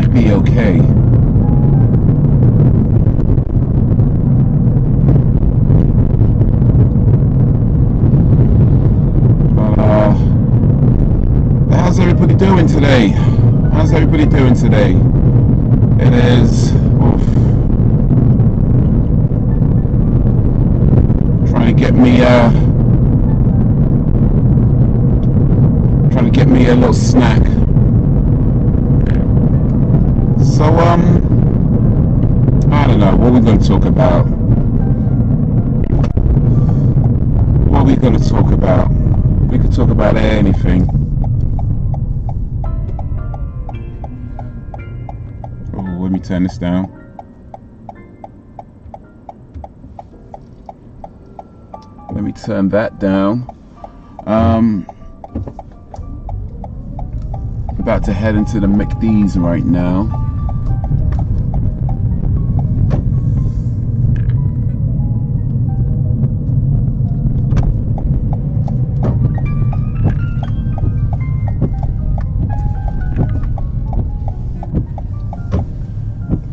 should be okay. How's everybody doing today? How's everybody doing today? It is trying to get me a little snack. So I don't know, what are we going to talk about? What are we going to talk about? We could talk about anything. Oh, let me turn this down. Let me turn that down. About to head into the McD's right now.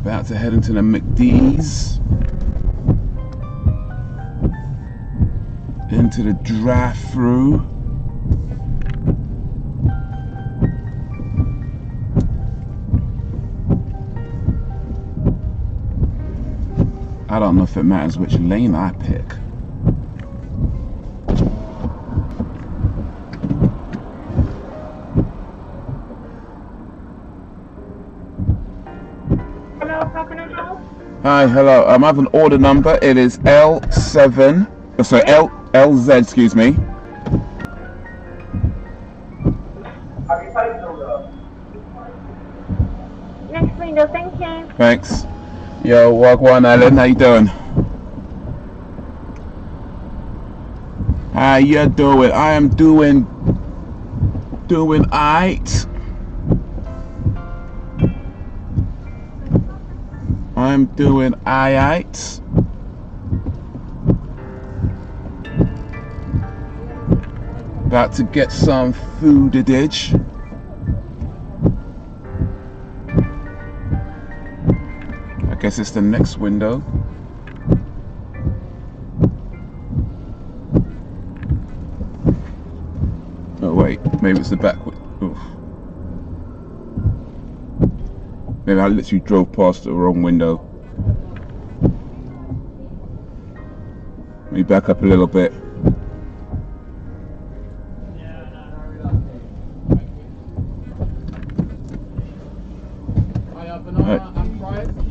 About to head into the McD's. Into the drive-through. I don't know if it matters which lane I pick. Hello, how can I help? Hi, hello. I have an order number. It is L7. Sorry, LZ. Excuse me. Next window, thank you. Thanks. Yo, Wagwan Alan, how you doing? How you doing? I am doing aight. I'm doing aight. About to get some foodage. I guess it's the next window. Oh wait, maybe it's the back. Oof. Maybe I literally drove past the wrong window. Let me back up a little bit.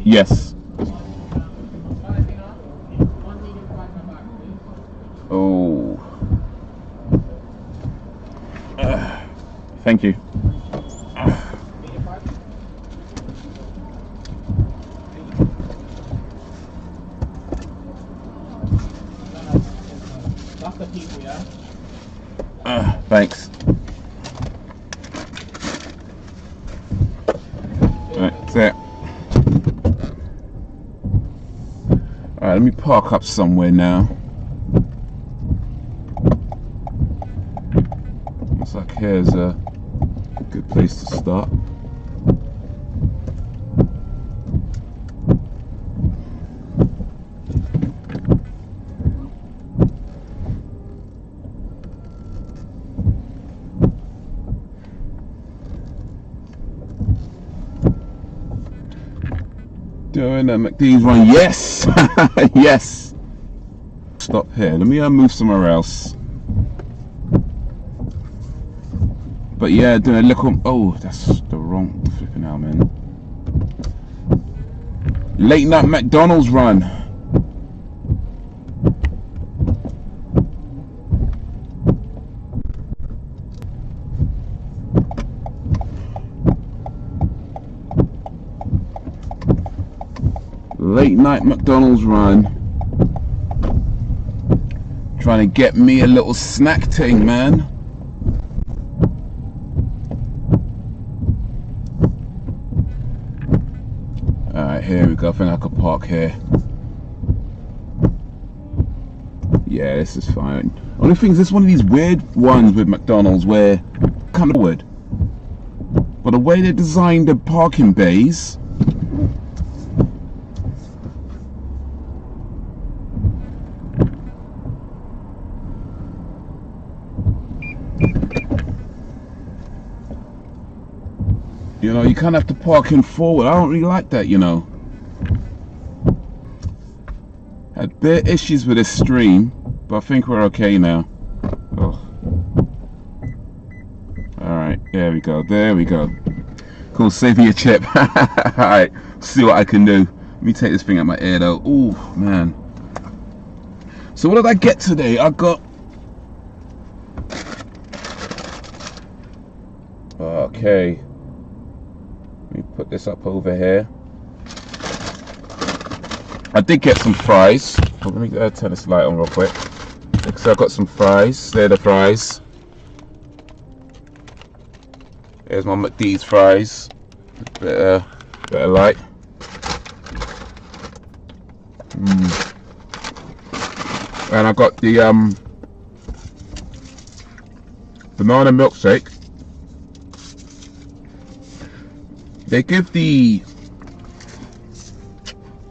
Yes. Oh. Thank you. That's the people, yeah? Thanks. Right, that's it. Alright, let me park up somewhere now. Looks like here's a good place to start. Doing a McD's run, yes! Yes! Stop here, let me move somewhere else. But yeah, doing a little, oh, that's the wrong, flipping hell, man. Late night McDonald's run. Late night McDonald's run. Trying to get me a little snack thing, man. Alright, here we go. I think I could park here. Yeah, this is fine. Only thing is, this is one of these weird ones with McDonald's where kind of wood. but the way they designed the parking bays, you know, you kind of have to park in forward. I don't really like that, you know. Had bare issues with this stream, but I think we're okay now. Oh. Alright, there we go, there we go. Cool, save me a chip. Alright, see what I can do. Let me take this thing out my ear though. Ooh, man. So what did I get today? I got... Okay. Let me put this up over here. I did get some fries. Oh, let me turn this light on real quick. So I've got some fries. They're the fries. Here's my McD's fries. Better light. And I got the banana milkshake. They give the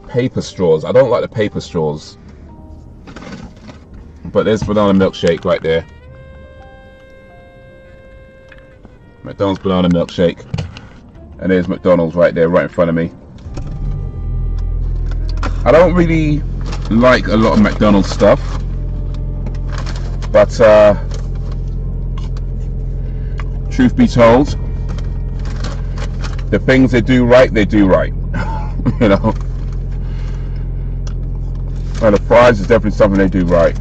paper straws. I don't like the paper straws, but there's banana milkshake right there. McDonald's banana milkshake, and there's McDonald's right there, right in front of me. I don't really like a lot of McDonald's stuff, but truth be told, the things they do right, you know. And the fries is definitely something they do right.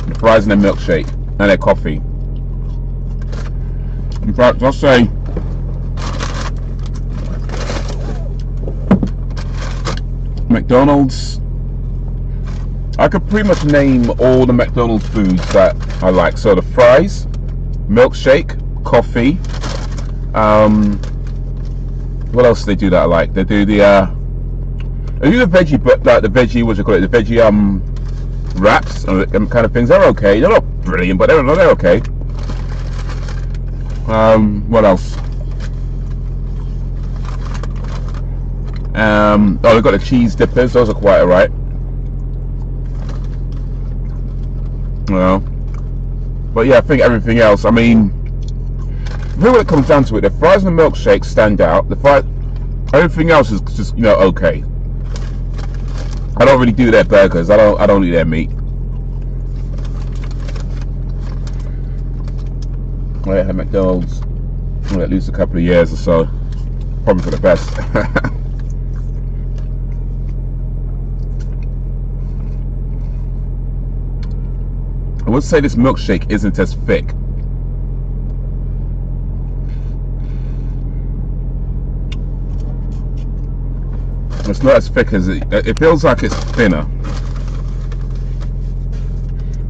The fries and their milkshake and their coffee. In fact, I'll say McDonald's, I could pretty much name all the McDonald's foods that I like. So the fries, milkshake, coffee, what else do they do that I like? They do the they do the veggie, but like the veggie, what do you call it? The veggie wraps and kind of things. They're okay. They're not brilliant, but they're okay. What else? Oh, they've got the cheese dippers. Those are quite alright. Well, but yeah, I think everything else. I mean, really, when it comes down to it, the fries and the milkshake stand out. The fries, everything else is just, you know, okay. I don't really do their burgers. I don't eat their meat. I had McDonald's at least a couple of years or so. Probably for the best. I would say this milkshake isn't as thick. It's not as thick as it feels like it's thinner.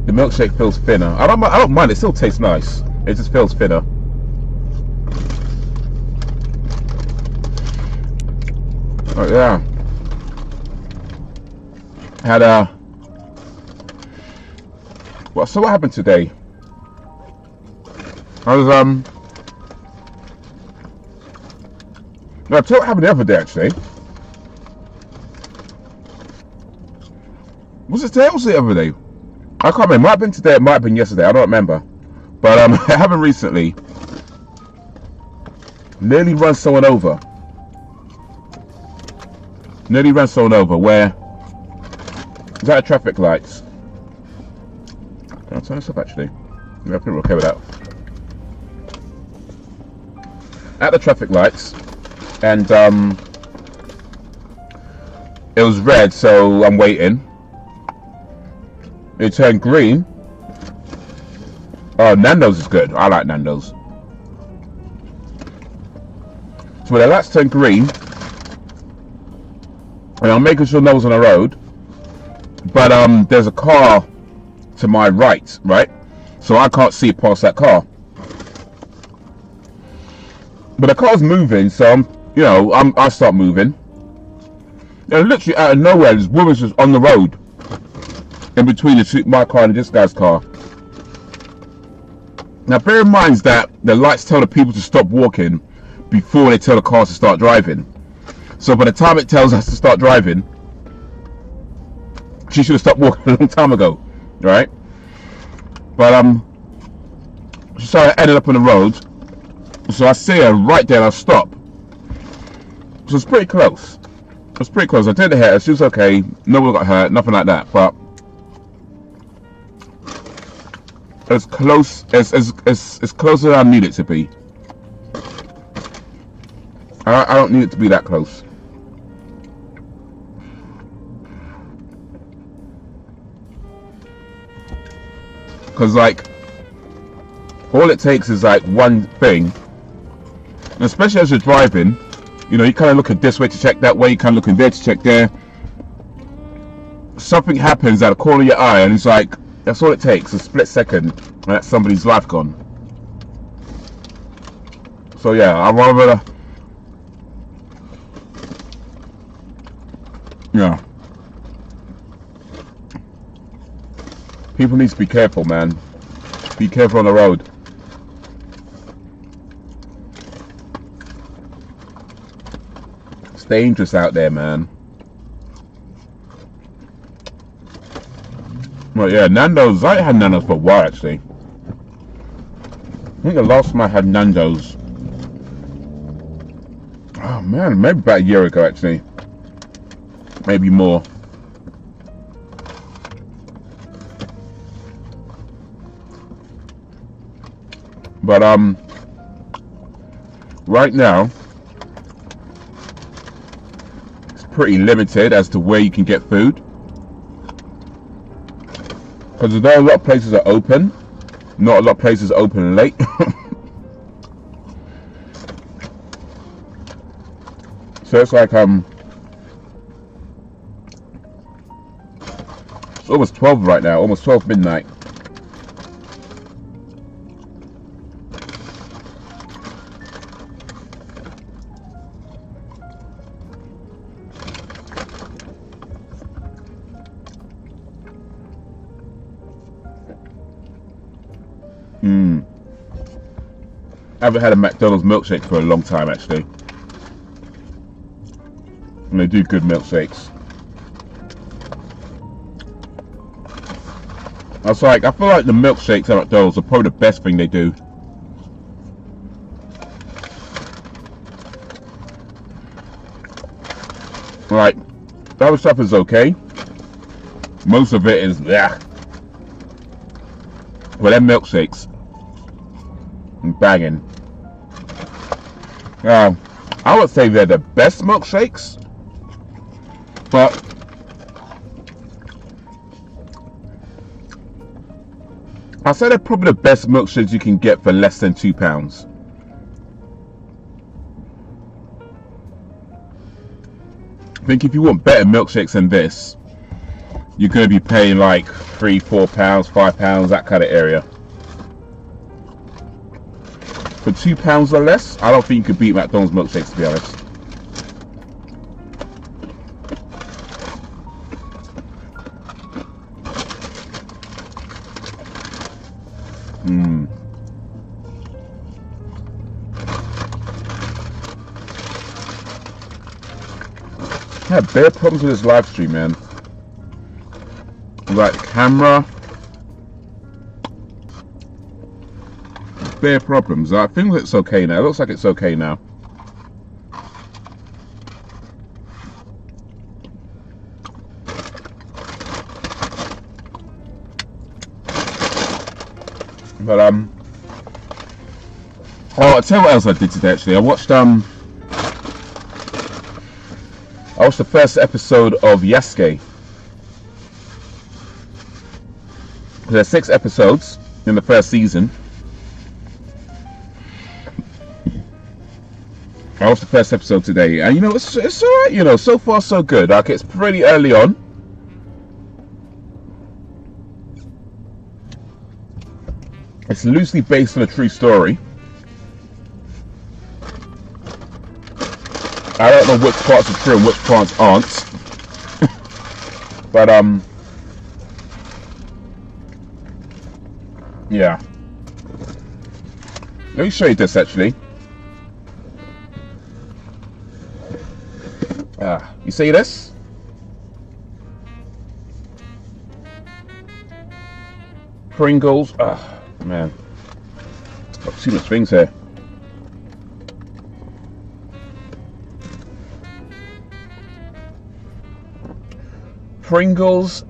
The milkshake feels thinner. I don't mind. It still tastes nice. It just feels thinner. Oh yeah. Had well, so what happened today? I was no, I told you what happened the other day actually. Was it today or was it the other day? I can't remember. It might have been today, it might have been yesterday, I don't remember. But it happened recently. Nearly run someone over. Nearly ran someone over where it was at the traffic lights. Can I turn this up actually? Yeah, I think we're okay with that. At the traffic lights, and it was red, so I'm waiting. It turned green. Oh, Nando's is good. I like Nando's. So when the lights turn green, and I'm making sure no one's on the road, but there's a car to my right, so I can't see past that car. But the car's moving, so I start moving. And literally out of nowhere, this woman's just on the road, in between my car and this guy's car. Now, bear in mind that the lights tell the people to stop walking before they tell the cars to start driving. So by the time it tells us to start driving, she should have stopped walking a long time ago, right? But she started ending up on the road, so I see her right there and I stop. So it's pretty close. It's pretty close. I did the hair, she was okay, no one got hurt, nothing like that, but as close as close as I need it to be. I don't need it to be that close. Because like all it takes is like one thing, and especially as you're driving, you know, you kind of look at this way to check that way, you kind of look in there to check there. Something happens out of the corner of your eye and it's like, that's all it takes, a split second, and that's somebody's life gone. So yeah, I'd rather, yeah. People need to be careful, man. Be careful on the road. It's dangerous out there, man. Well, yeah, Nando's. I had Nando's for a while, actually. I think the last time I had Nando's, oh man, maybe about a year ago, actually. Maybe more. But right now it's pretty limited as to where you can get food, because although a lot of places are open, not a lot of places are open late. So it's like it's almost 12 right now, almost 12 midnight. I haven't had a McDonald's milkshake for a long time, actually. And they do good milkshakes. I feel like the milkshakes at McDonald's are probably the best thing they do. Like, the other stuff is okay. Most of it is, yeah. Well, them milkshakes, banging. I would say they're the best milkshakes, but I'd say they're probably the best milkshakes you can get for less than £2. I think if you want better milkshakes than this, you're going to be paying like £3, £4, £5, that kind of area. For £2 or less, I don't think you could beat McDonald's milkshakes, to be honest. I had bare problems with this live stream, man. Like camera, bare problems. I think it's okay now. It looks like it's okay now. But oh, I'll tell you what else I did today. Actually, I watched the first episode of EVGA. There's 6 episodes in the first season. I watched the first episode today, and you know, it's alright, you know, so far so good. Like, it's pretty early on. It's loosely based on a true story. I don't know which parts are true and which parts aren't. But yeah. Let me show you this actually. You see this? Pringles. Oh man, got too much things here. Pringles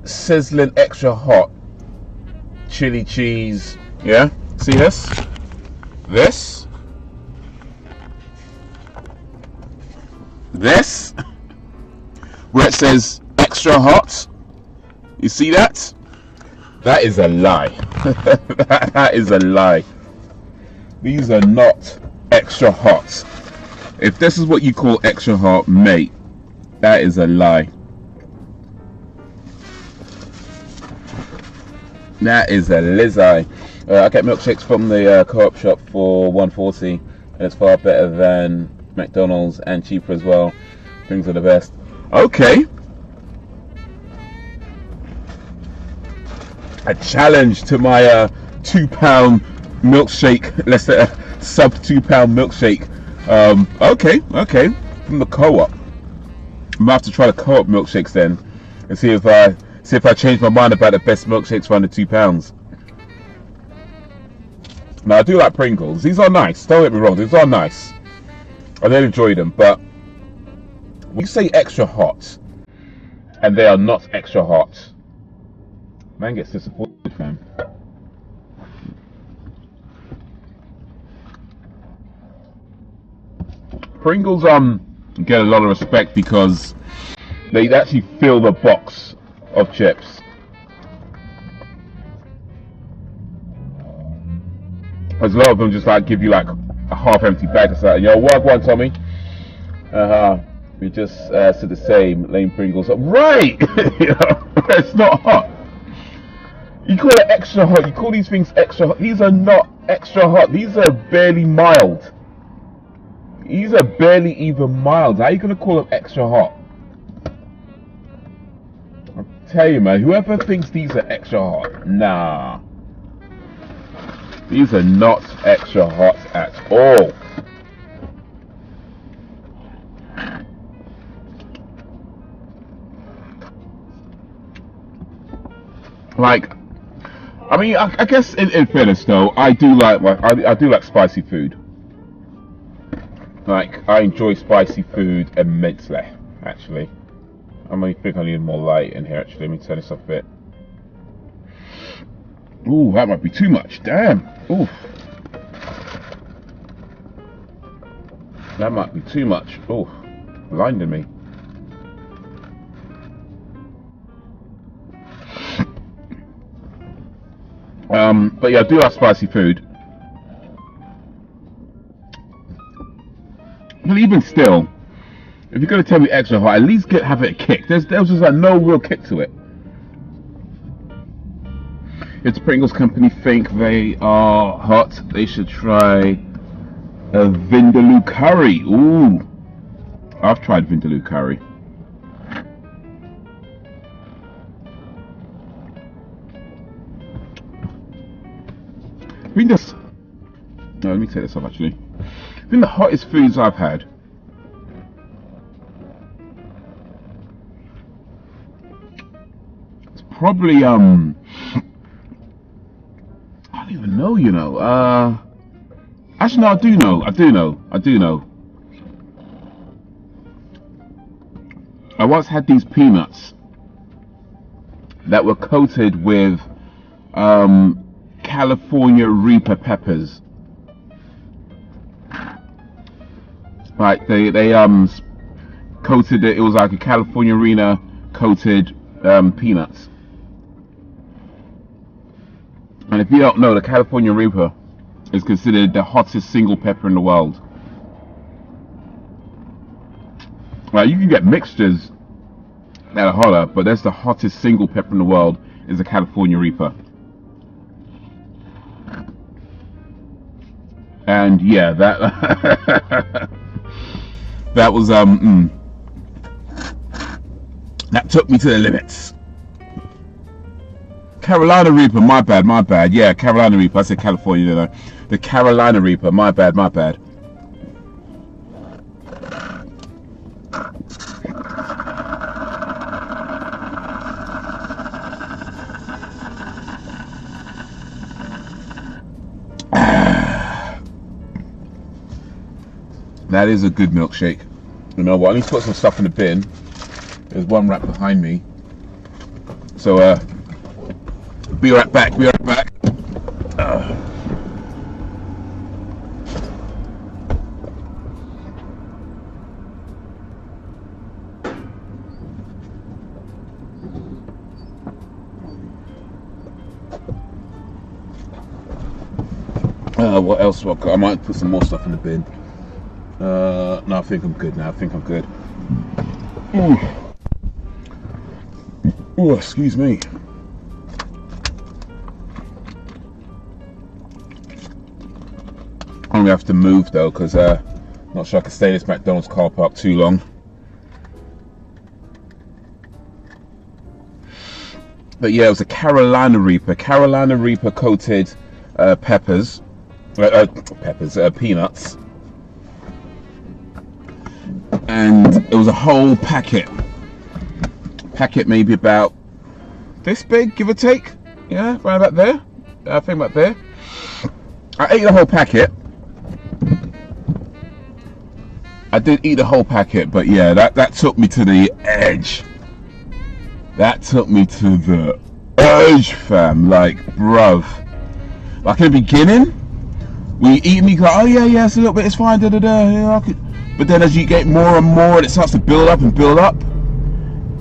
sizzling extra hot chili cheese. Yeah, see this? This, where it says extra hot. You see that? That is a lie. That is a lie. These are not extra hot. If this is what you call extra hot, mate, that is a lie. That is a lie. I get milkshakes from the co-op shop for $1.40, and it's far better than McDonald's and cheaper as well. Things are the best. Okay. A challenge to my £2 milkshake. Let's say a sub £2 milkshake. Okay. From the co-op. I'm gonna have to try the co-op milkshakes then, and see if I change my mind about the best milkshakes for under £2. Now I do like Pringles. These are nice. Don't get me wrong. These are nice. I do enjoy them, but when you say extra hot, and they are not extra hot, man gets disappointed, man. Pringles get a lot of respect because they actually fill the box of chips. There's a lot of them just like give you like a half-empty bag or something. Yo, work one, Tommy. We just said the same. Lame Pringles. Right. You know, it's not hot. You call it extra hot. You call these things extra hot. These are not extra hot. These are barely mild. These are barely even mild. How are you gonna call them extra hot? I'll tell you, man. Whoever thinks these are extra hot, nah. These are not extra hot at all. Like, I mean, I guess in fairness though, I do like spicy food. Like, I enjoy spicy food immensely, actually. I think I need more light in here, actually. Let me turn this up a bit. Ooh, that might be too much. Damn. Ooh. That might be too much. Ooh. Blinding me. But yeah, I do like spicy food. But even still, if you're going to tell me extra hot, at least have it a kick. There's just like no real kick to it. If the Pringles company think they are hot, they should try a Vindaloo curry. Ooh, I've tried Vindaloo curry. I think this. No, let me take this off actually. I think the hottest foods I've had. It's probably I don't even know, you know. Actually, no, I do know. I once had these peanuts that were coated with California Reaper peppers. Like they coated it. It was like a California Reaper coated peanuts. And if you don't know, the California Reaper is considered the hottest single pepper in the world. Well, you can get mixtures that are hotter, but that's the hottest single pepper in the world is the California Reaper. And yeah, that that was that took me to the limits. Carolina Reaper, my bad. Yeah, Carolina Reaper. I said California, didn't I? The Carolina Reaper. My bad, my bad. That is a good milkshake. You know what? I need to put some stuff in the bin. There's one right behind me. So, be right back. Be right back. What else? I might put some more stuff in the bin. No, I think I'm good now. I think I'm good. Oh, excuse me. I'm gonna have to move though, because not sure I can stay in this McDonald's car park too long. But yeah, it was a Carolina Reaper coated peanuts. And it was a whole packet maybe about this big, give or take. Yeah, right about there. I think about there. I ate the whole packet. I did eat the whole packet, but yeah, that took me to the edge. That took me to the edge, fam. Like, bruv. Like in the beginning, we eat me go, oh yeah, it's a little bit, it's fine, yeah, I could. But then as you get more and more, it starts to build up, and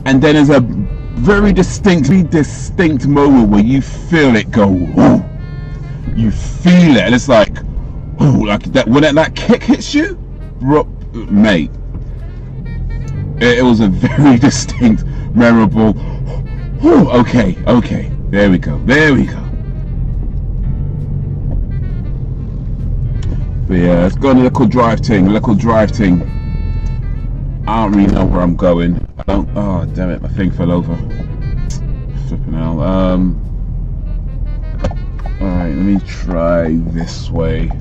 then there's a very distinct moment where you feel it go, ooh. You feel it, and it's like, ooh, like that when that kick hits you, mate. It was a very distinct, memorable. Ooh, okay, there we go. But yeah, let's go on a little drive thing. I don't really know where I'm going. Oh damn it, my thing fell over. Flipping hell. Alright, let me try this way.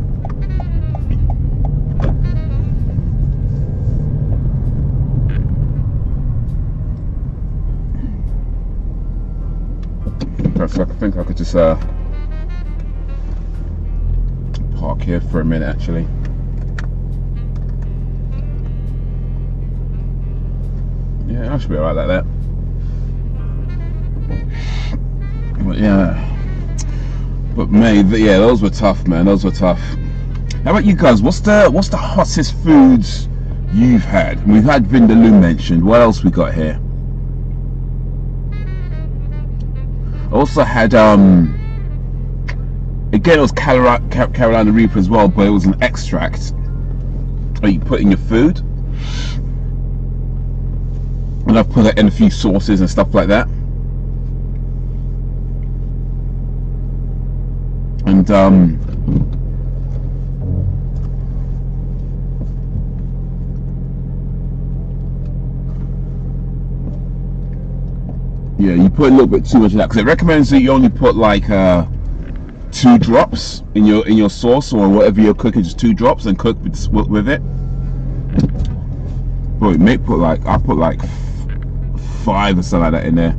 So I think I could just park here for a minute actually. Yeah, I should be alright like that. But yeah, yeah, those were tough, man. Those were tough. How about you guys? What's the hottest foods you've had? We've had Vindaloo mentioned. What else we got here? I also had again, it was Carolina Reaper as well, but it was an extract that you put in your food, and I've put it in a few sauces and stuff like that. And yeah, you put a little bit too much of that because it recommends that you only put like 2 drops in your sauce or whatever you're cooking, just 2 drops, and cook with it. But it may put like, I put like 5 or something like that in there.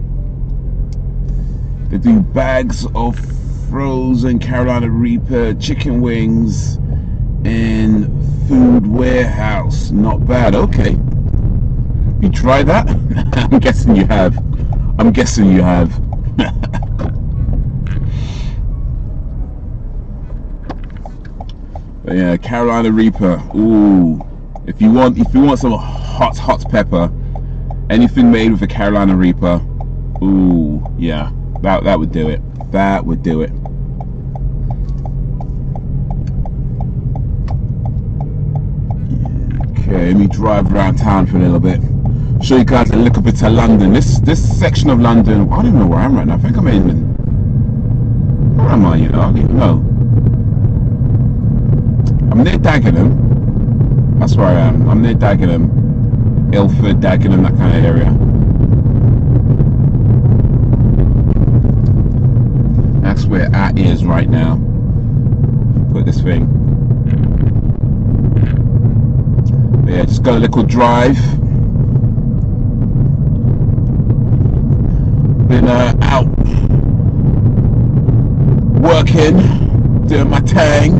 They do bags of frozen Carolina Reaper chicken wings in food warehouse. Not bad. Okay, you try that? I'm guessing you have. But yeah, Carolina Reaper. Ooh, if you want some hot pepper, anything made with a Carolina Reaper. Ooh, yeah, that would do it. That would do it. Okay, let me drive around town for a little bit. Show you guys a little bit of London. This section of London, I don't even know where I am right now. I think I'm in, where am I, you know? I don't even know. I'm near Dagenham. That's where I am. I'm near Dagenham. Ilford, Dagenham, that kind of area. That's where I is right now. put this thing. But yeah, just got a little drive. Been out working, doing my thing.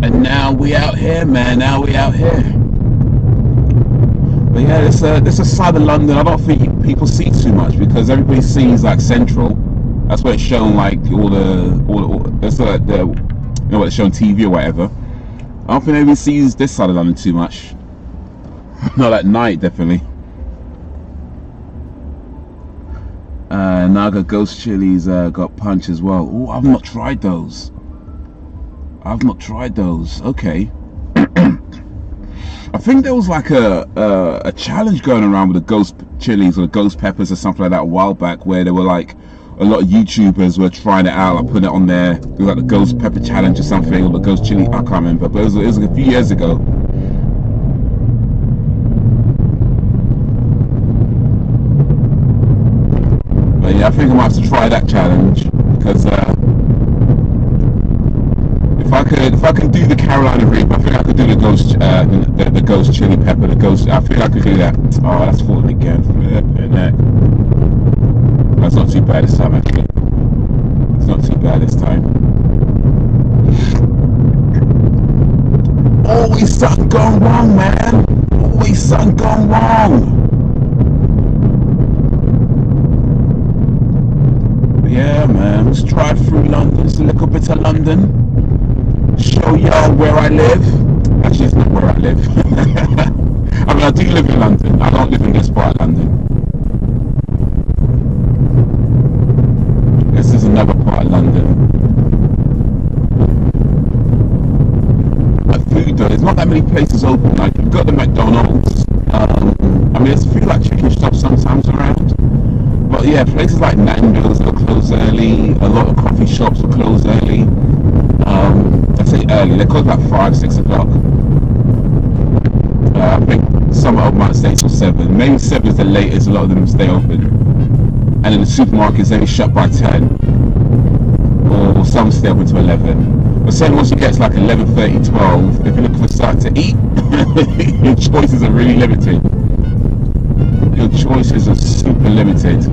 And now we out here, man. Now we out here. But yeah, this is side of London I don't think people see too much, because everybody sees like Central. That's where it's shown, like all that's like the, you know, what it's shown TV or whatever. I don't think anybody sees this side of London too much. Not at night, definitely. Now I got Ghost Chili's, got Punch as well. Oh, I've not tried those. I've not tried those. Okay. I think there was like a challenge going around with the Ghost Chilies or the Ghost Peppers or something like that a while back, where there were like a lot of YouTubers were trying it out, like putting it on there. It was like the Ghost Pepper Challenge or something, or the Ghost Chili. I can't remember, but it was a few years ago. But yeah, I think I might have to try that challenge, because if I can do the Carolina Reaper, I think I could do the Ghost the Ghost Chili Pepper, the Ghost. I think I could do that. Oh, that's falling again. That's not too bad this time, actually. It's not too bad this time. Always something gone wrong, man. Always something gone wrong. But yeah, man. Let's drive through London. It's a little bit of London. Show y'all where I live. Actually, it's not where I live. I mean, I do live in London. I don't live in this part of London. This is another part of London. Like food though, there's not that many places open. Like you've got the McDonald's. I mean, there's a few like chicken shops sometimes around. But yeah, places like Nando's will close early. A lot of coffee shops will close early. I say early, they close about 5, 6 o'clock. I think some of them might stay till 7. Maybe 7 is the latest, a lot of them stay open. And in the supermarkets, they shut by 10. Or some stay open to 11. But then once you get to like 11:30, 12, if you're looking for something to eat, your choices are really limited. Your choices are super limited.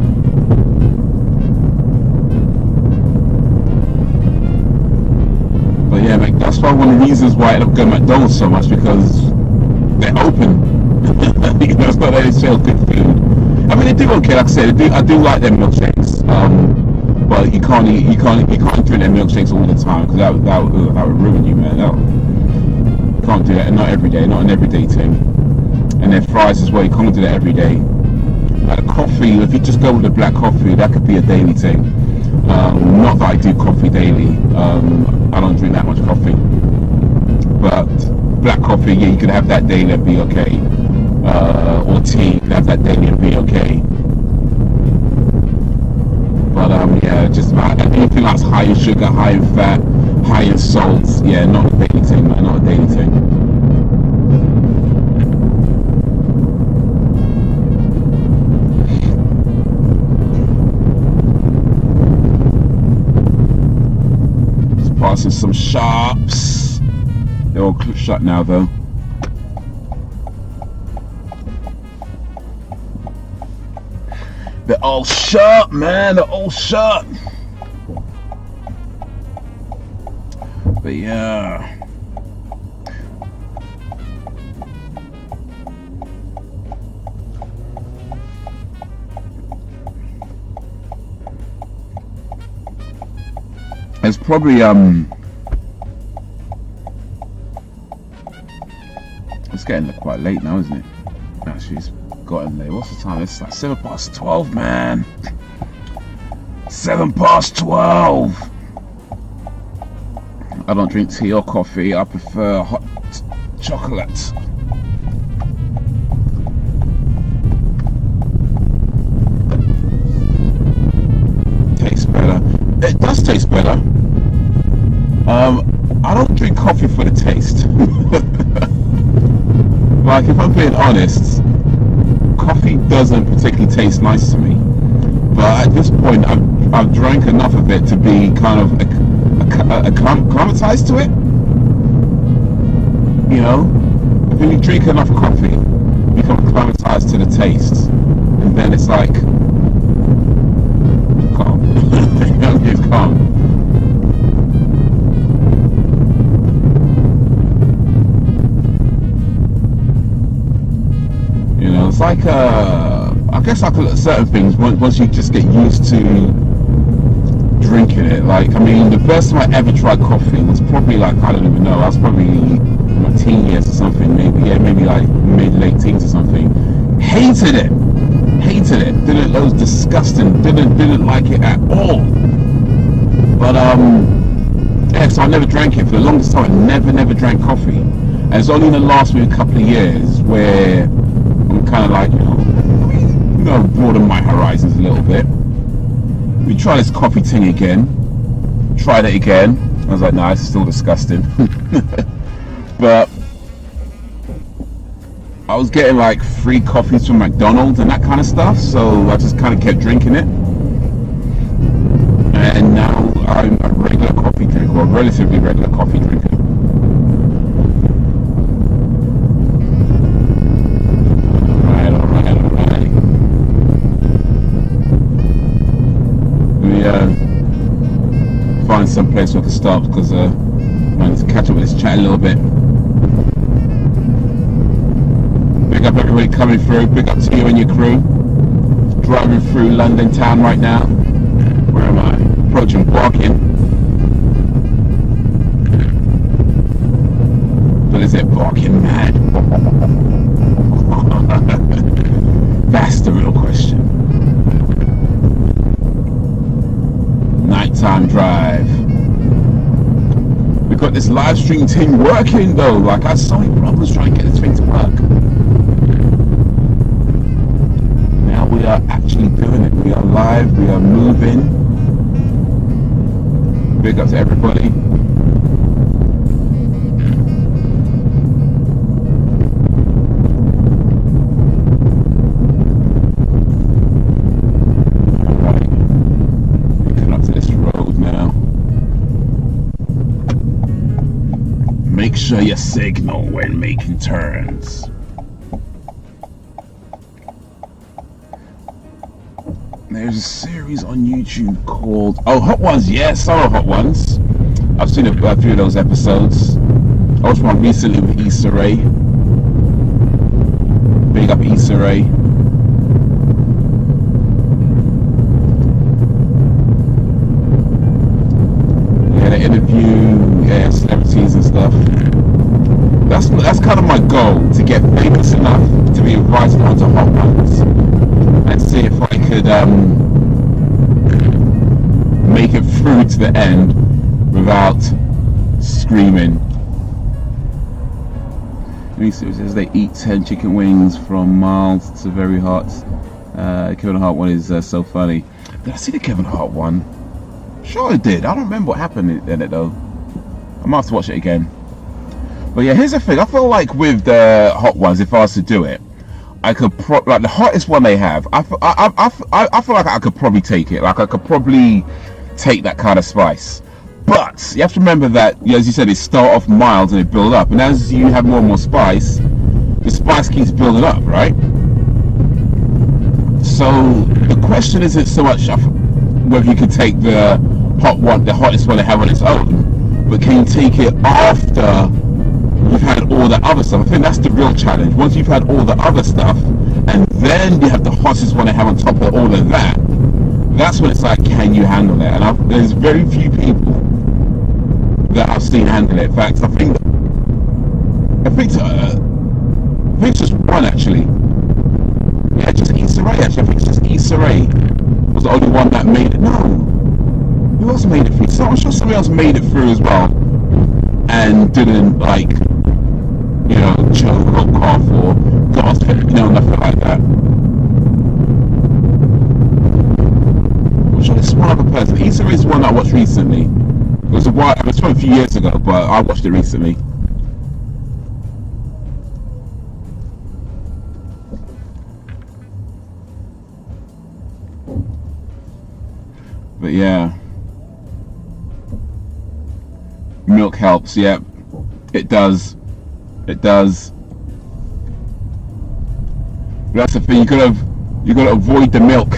But yeah, that's probably one of the reasons why I end up going to McDonald's so much, because they're open. You know, it's not that they sell good food. I mean, they do okay. Like I said, I do like their milkshakes. But you can't drink their milkshakes all the time, because that would ruin you, man. You can't do that, and not every day, not an everyday thing. And their fries as well, you can't do that every day. Like coffee, if you just go with the black coffee, that could be a daily thing. Not that I do coffee daily. I don't drink that much coffee. But black coffee, yeah, you could have that daily and be okay. Or tea, you could have that daily and be okay. But yeah, just about anything that's high in sugar, high in fat, high in salt, yeah, not a daily thing, man, not a daily thing. Passing some shops. They're all shut now though. They're all shut, man. They're all shut. But yeah. It's probably it's getting quite late now, isn't it? Actually, it's gotten late. What's the time? It's like 12:07, man. 12:07. I don't drink tea or coffee. I prefer hot chocolate. Tastes better. It does taste better. I don't drink coffee for the taste. Like, if I'm being honest, coffee doesn't particularly taste nice to me. But at this point, I've drank enough of it to be kind of acclimatized to it. You know, when you drink enough coffee, you become acclimatized to the taste, and then it's like calm. It's calm. You know, it's like I guess I could look at certain things once you just get used to drinking it. Like, I mean, the first time I ever tried coffee was probably like, I don't even know, I was probably in my teen years or something, maybe like late teens or something. Hated it. It was disgusting. Didn't like it at all. But yeah, so I never drank it for the longest time. I never drank coffee. And it's only in the last maybe couple of years where I'm kind of like, you know, broaden my horizons a little bit. We tried this coffee thing again. Tried it again. I was like, nah, it's still disgusting. But I was getting like free coffees from McDonald's and that kind of stuff, so I just kind of kept drinking it. And now I'm a regular coffee drinker, or a relatively regular coffee drinker. Alright. Let me find some place where I can stop, because I need to catch up with this chat a little bit. Big up everybody coming through. Big up to you and your crew. Driving through London town right now. Where am I? Approaching Barking. What is it? Barking mad? That's the real question. Nighttime drive. We got this live stream thing working though. Like, I had so many problems trying to get this thing to work. We are actually doing it. We are live. We are moving. Big up to everybody. Alright. Coming up to this road now. Make sure you signal when making turns. There's a series on YouTube called Hot Ones. Yeah, Summer Hot Ones. I've seen a few of those episodes. I watched one recently with Issa Rae. Big up Issa Rae. Yeah, they interview celebrities and stuff. That's kind of my goal, to get famous enough to be invited onto Hot Ones and see if I could make it through to the end without screaming. Let me see, it says they eat 10 chicken wings from mild to very hot. Kevin Hart one is so funny. Did I see the Kevin Hart one? Sure I did. I don't remember what happened in it though. I might have to watch it again. But yeah, here's the thing. I feel like with the Hot Ones, if I was to do it, I could like the hottest one they have. I feel like I could probably take it. Like I could probably take that kind of spice. But you have to remember that, as you said, it start off mild and it build up, and as you have more and more spice, the spice keeps building up, right? So the question isn't so much whether you can take the hot one, the hottest one they have on its own, but can you take it after you've had all the other stuff? I think that's the real challenge. Once you've had all the other stuff, and then you have the hottest one they have on top of all of that, that's when it's like, can you handle it? And there's very few people that I've seen handle it. In fact, I think it's just one actually. Yeah, just Issa Rae actually. I think it's just Issa Rae was the only one that made it. No, who else made it through? So I'm sure somebody else made it through as well, and didn't like, choke or cough or gasp, nothing like that. I'm sure there's one other person. Issa Rae is one I watched recently. It was from a few years ago, but I watched it recently. But yeah, milk helps. Yeah, it does. It does. That's the thing. You gotta avoid the milk.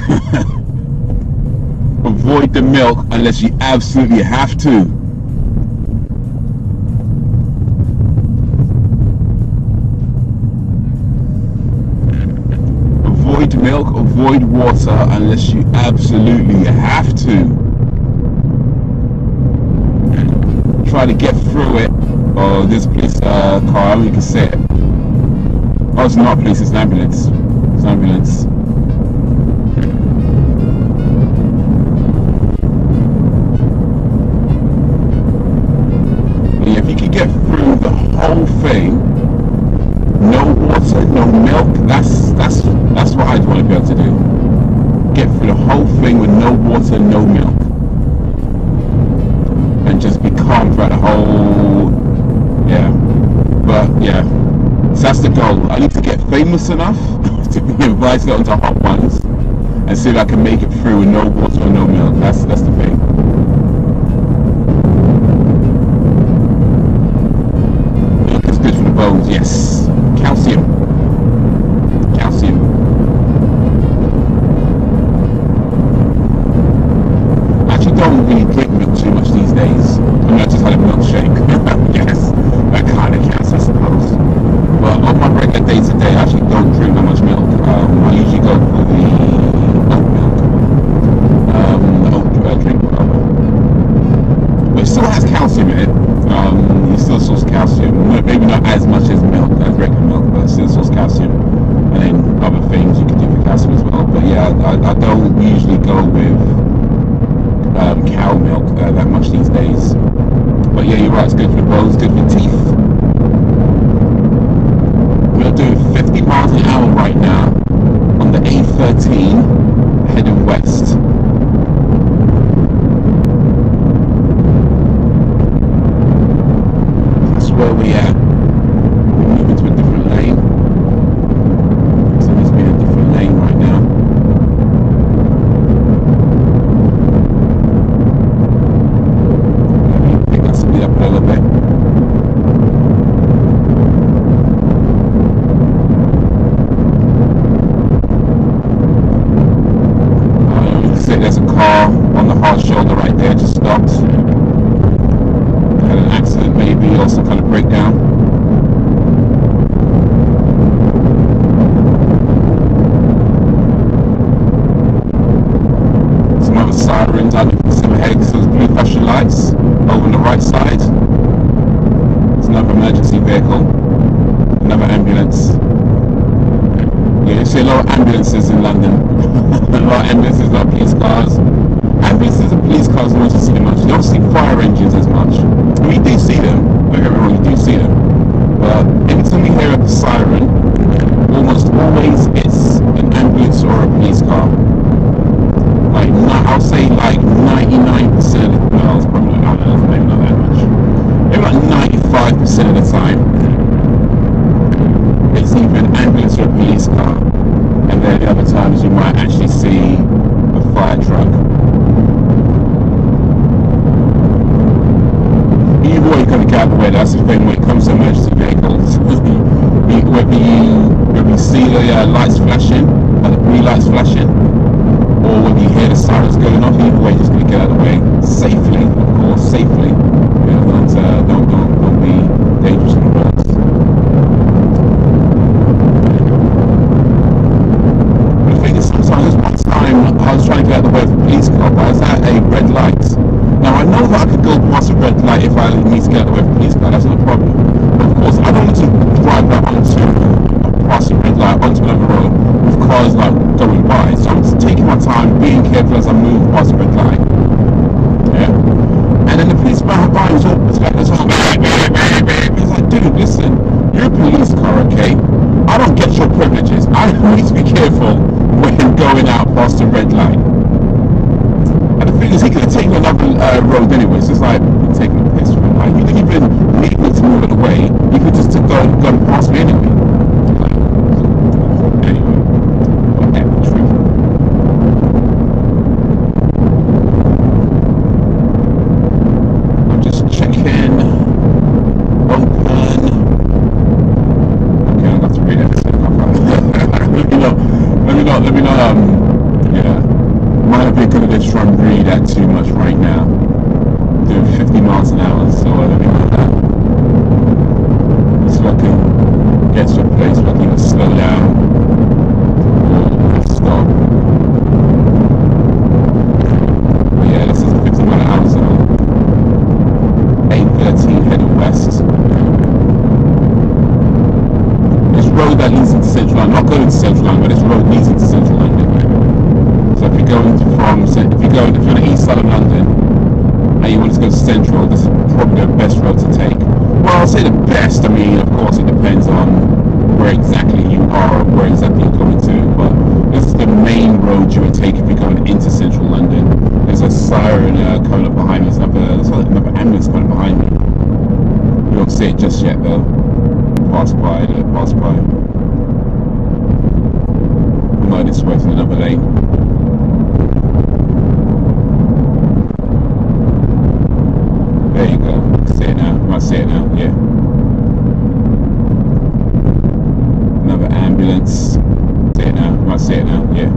Avoid the milk unless you absolutely have to. Avoid milk, avoid water unless you absolutely have to. Try to get through it. Oh, this police car, you can see it. Oh, it's not a police, it's an ambulance. It's an ambulance. If you can get through the whole thing, no water, no milk, that's what I'd want to be able to do. Get through the whole thing with no water, no milk, and just be calm throughout the whole. Yeah, but yeah, so that's the goal. I need to get famous enough to be invited onto Hot Ones and see if I can make it through with no water or no milk. That's the thing. Bones, yes. Calcium. Calcium. I actually don't really drink milk too much these days. I mean, I just had a milkshake. Yes, that kind of counts, I suppose. But on my regular day to day, I actually don't drink that much milk. I usually go for the oat milk. The oat drink, whatever. But it still has calcium in it. It still stores calcium, maybe not as much as milk, as regular milk, but it still stores calcium, and then other things you can do for calcium as well. But yeah, I don't usually go with cow milk that much these days. But yeah, you're right, it's good for the bones, good for the teeth. We're doing 50 miles an hour right now on the A13 heading west. Where we at? We're moving to a different lane. So there's been a different lane right now. Let me pick that speed up a little bit. You can see there's a car on the hard shoulder right there, just stopped. Had an accident maybe, or some kind of breakdown. Some other sirens, I can see ahead because there's blue flashing lights over on the right side. It's another emergency vehicle, another ambulance. Yeah, you see a lot of ambulances in London. A lot of ambulances, a lot of police cars. Ambulances and police cars, you don't see much. You don't see fire engines as much. I mean, you do see them, don't get me wrong, you do see them. But anytime you hear a siren, almost always it's an ambulance or a police car. Like, I'll say like 99%, no, it's probably not, maybe not that much. Maybe like 95% of the time, it's either an ambulance or a police car. And then the other times you might actually see a fire truck. Either way, you're going to get out of the way. That's the thing when it comes to emergency vehicles. whether you see the lights flashing, like the blue lights flashing, or when you hear the sirens going off, either way, you're just going to get out of the way safely, of course, safely. You know, don't be dangerous on the roads. But the thing is, sometimes one time I was trying to get out of the way of a police car, but I was at a red light. Now I know that I could go past a red light if I need to get out of the way of a police car, that's not a problem. But of course, I don't want to drive that past a red light onto another road with cars like going by. So I'm just taking my time, being careful as I move past the red light. Yeah. And then the policeman behind was like, I was like, dude, listen, you're a police car, okay? I don't get your privileges. I need to be careful when going out past the red light. And the thing is, he could have taken another road anyway, so it's like, you're taking a piss from like, you didn't even need me to move it away, you could just go past me anyway. Like, anyway, whatever, true. west, I mean, of course, it depends on where exactly you are or where exactly you're going to. But this is the main road you would take if you're going into central London. There's a siren coming up behind me. There's another ambulance coming behind me. You don't see it just yet, though. Pass by, let it pass by. I'm going this way in another lane. There you go. See it now. You might see it now. Yeah. Another ambulance. See it now. You might see it now. Yeah.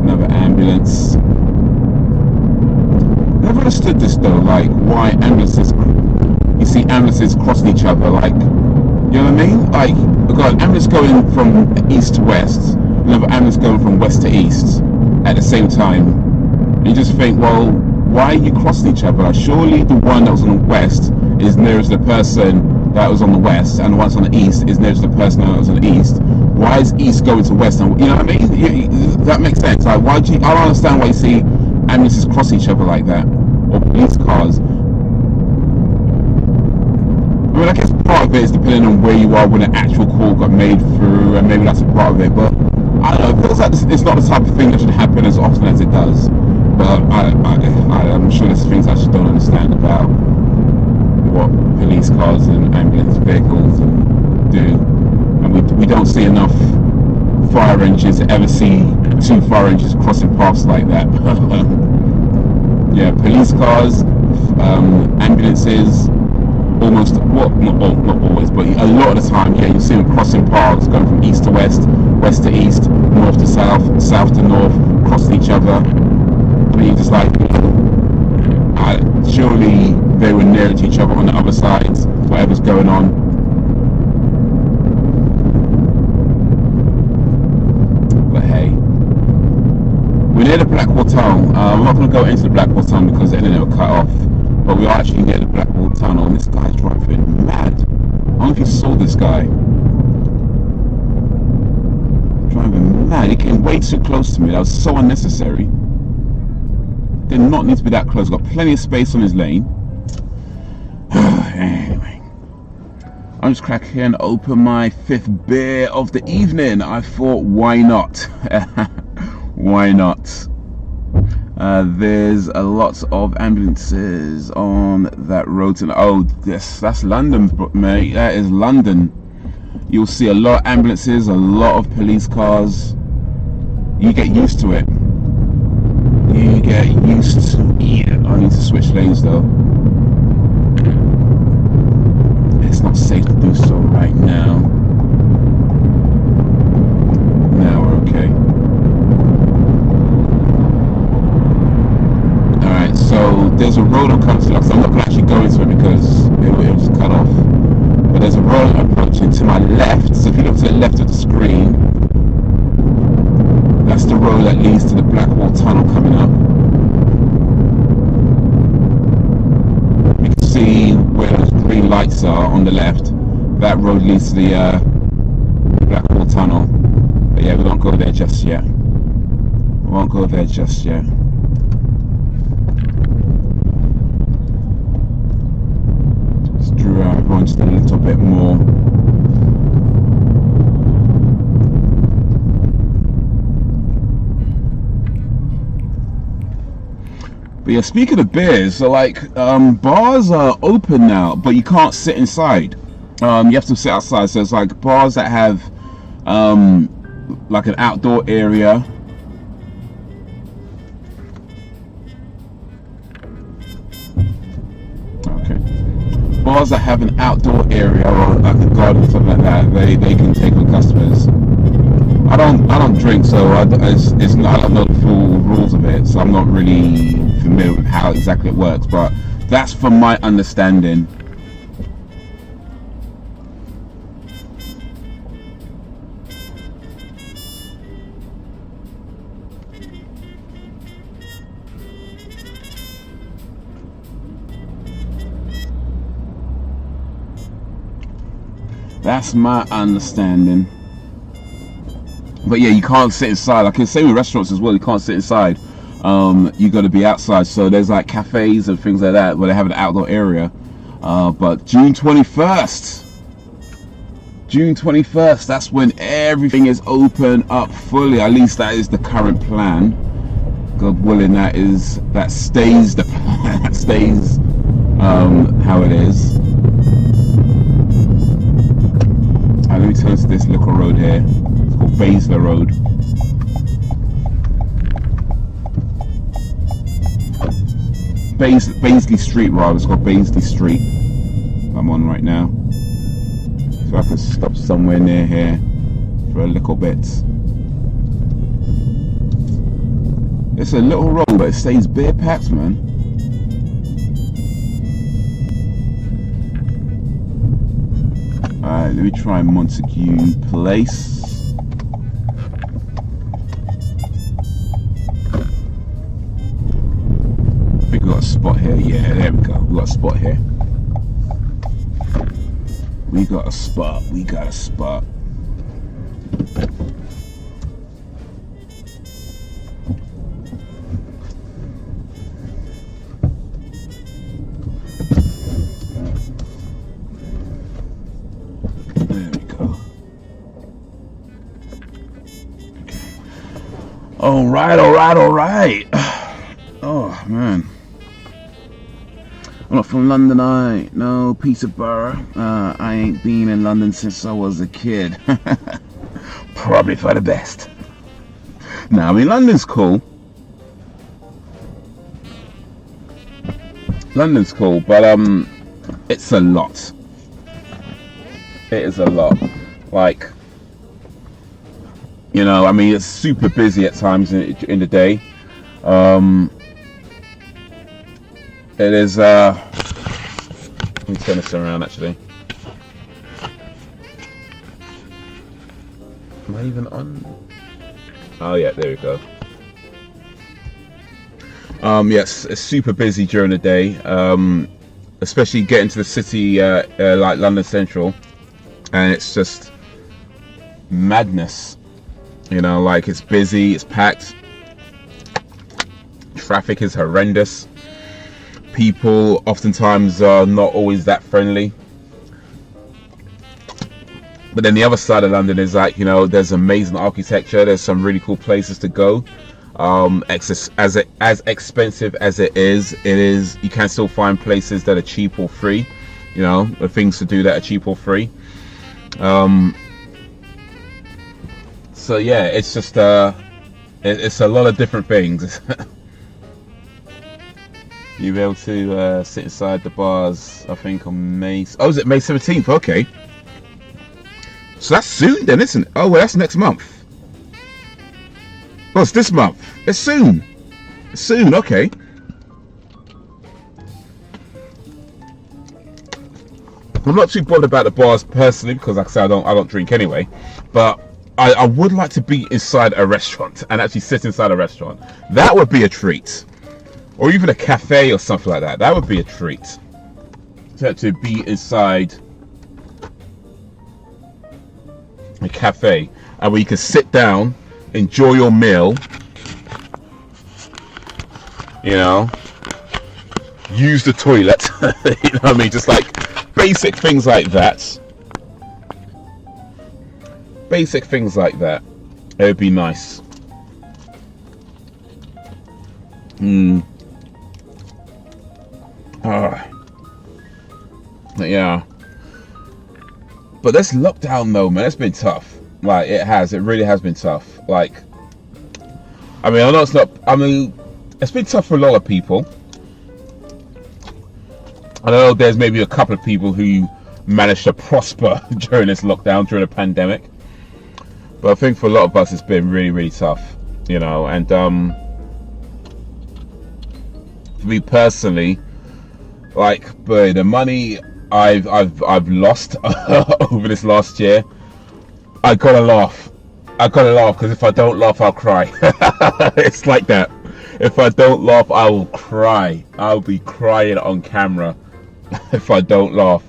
Another ambulance. Never understood this though. Like why ambulances? You see ambulances crossing each other. Like, you know what I mean? Like, we've got an ambulance going from east to west. Another ambulance going from west to east at the same time. You just think, well, why are you crossing each other? Like, surely the one that was on the west is nearest the person that was on the west, and the one that's on the east is nearest the person that was on the east. Why is east going to west? And you know what I mean? That makes sense. Like, why do you? I don't understand why you see ambulances cross each other like that, or police cars. I mean, I guess part of it is depending on where you are when an actual call got made through, and maybe that's a part of it. But I don't know. It feels like it's not the type of thing that should happen as often as it does. But I'm sure there's things I just don't understand about what police cars and ambulance vehicles do. And we don't see enough fire engines to ever see two fire engines crossing paths like that. Yeah, police cars, ambulances, almost, well, not always, but a lot of the time, yeah, you see them crossing paths, going from east to west, west to east, north to south, south to north, crossing each other. I mean, just like, surely they were near to each other on the other sides, whatever's going on. But hey, we're near the Blackwall Tunnel. I'm not going to go into the Blackwall Tunnel because the internet will cut off. But we're actually near the Blackwall Tunnel, and this guy's driving mad. I don't know if you saw this guy. Driving mad. He came way too close to me. That was so unnecessary. Did not need to be that close. Got plenty of space on his lane. Anyway, I'm just cracking and open my 5th beer of the evening. I thought, why not? Why not? There's a lot of ambulances on that road. Oh, yes, that's London, mate. That is London. You'll see a lot of ambulances, a lot of police cars. You get used to it. You get used to it. I need to switch lanes though. It's not safe to do so right now. Now we're okay. Alright, so there's a road I'm coming to. Like, so I'm not going to actually go into it because it was cut off. But there's a road I'm approaching to my left. So if you look to the left of the screen, that's the road that leads to the Blackwall Tunnel coming up. You can see where those green lights are on the left. That road leads to the Blackwall Tunnel. But yeah, we won't go there just yet. We won't go there just yet. Just drew out everyone just a little bit more. But yeah, speaking of beers, so like bars are open now, but you can't sit inside. You have to sit outside. So it's like bars that have like an outdoor area. Okay. Bars that have an outdoor area or like a garden or something like that, they can take on customers. I don't drink, so I don't know the full rules of it, so I'm not really familiar with how exactly it works, but that's from my understanding. That's my understanding. But yeah, you can't sit inside. Like the same with restaurants as well, you can't sit inside. you got to be outside. So there's like cafes and things like that where they have an outdoor area. But June 21st, that's when everything is open up fully. At least that is the current plan. God willing, that stays the plan. That stays how it is. Let me turn to this little road here. It's called Basler Road. Baisley Street, rather. It's called Baisley Street. I'm on right now. So I can stop somewhere near here for a little bit. It's a little road, but it stays bare packed, man. Alright, let me try Montague Place. I think we got a spot here. Yeah, there we go. We got a spot here. We got a spot. There we go. All right. Oh man. I'm not from London, no Peterborough. I ain't been in London since I was a kid. Probably for the best. Now, I mean, London's cool. But it's a lot. It is a lot. Like, you know, I mean, it's super busy at times in the day. It is, let me turn this around actually. Am I even on? Oh yeah, there we go. Yes, it's super busy during the day, especially getting to the city like London Central, and it's just madness. You know, like it's busy, it's packed, traffic is horrendous. People oftentimes are not always that friendly. But then the other side of London is like, you know, there's amazing architecture. There's some really cool places to go. As expensive as it is, you can still find places that are cheap or free. You know, the things to do that are cheap or free. So yeah, it's just it's a lot of different things. You'll be able to sit inside the bars, I think, on May... Oh, is it May 17th? Okay. So that's soon then, isn't it? Oh, well, that's next month. Oh, it's this month. It's soon. It's soon, okay. I'm not too bothered about the bars personally, because like I said, I don't drink anyway. But I would like to be inside a restaurant and actually sit inside a restaurant. That would be a treat. Or even a cafe or something like that. That would be a treat. To be inside a cafe and where you can sit down, enjoy your meal, you know, use the toilet, you know what I mean? Just like basic things like that. Basic things like that. It would be nice. Yeah, but this lockdown though, man, it's been tough. Like it really has been tough. Like, I mean, I know it's not. I mean, it's been tough for a lot of people. I know there's maybe a couple of people who managed to prosper during this lockdown, during the pandemic. But I think for a lot of us, it's been really, really tough. You know, and for me personally, like, boy, the money I've lost over this last year, I gotta laugh because if I don't laugh, I'll cry. It's like that. If I don't laugh, I will cry. I'll be crying on camera if I don't laugh.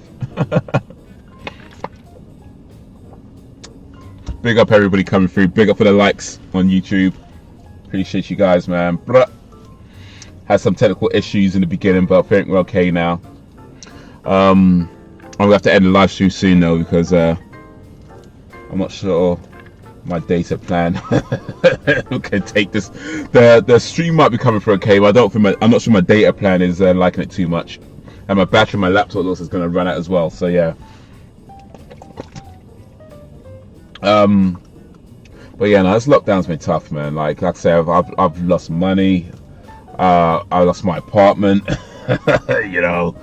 Big up everybody coming through. Big up for the likes on YouTube. Appreciate you guys, man. Had some technical issues in the beginning, but I think we're okay now. I'm gonna have to end the live stream soon though, because I'm not sure my data plan can take this. The stream might be coming through okay, but I'm not sure my data plan is liking it too much, and my battery on my laptop also is going to run out as well. So yeah. But yeah, no, this lockdown's been tough, man. Like I say, I've lost money. I lost my apartment. You know,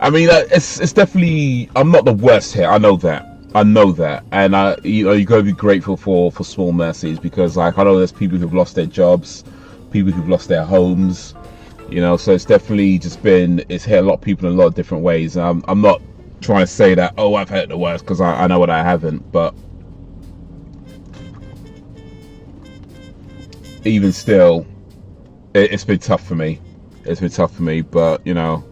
I mean, it's definitely. I'm not the worst here. I know that, and you got to be grateful for small mercies, because like I know there's people who've lost their jobs, people who've lost their homes. You know, so it's definitely just it's hit a lot of people in a lot of different ways. I'm not trying to say that I've had it the worst, because I know what I haven't, but even still, it's been tough for me. But you know,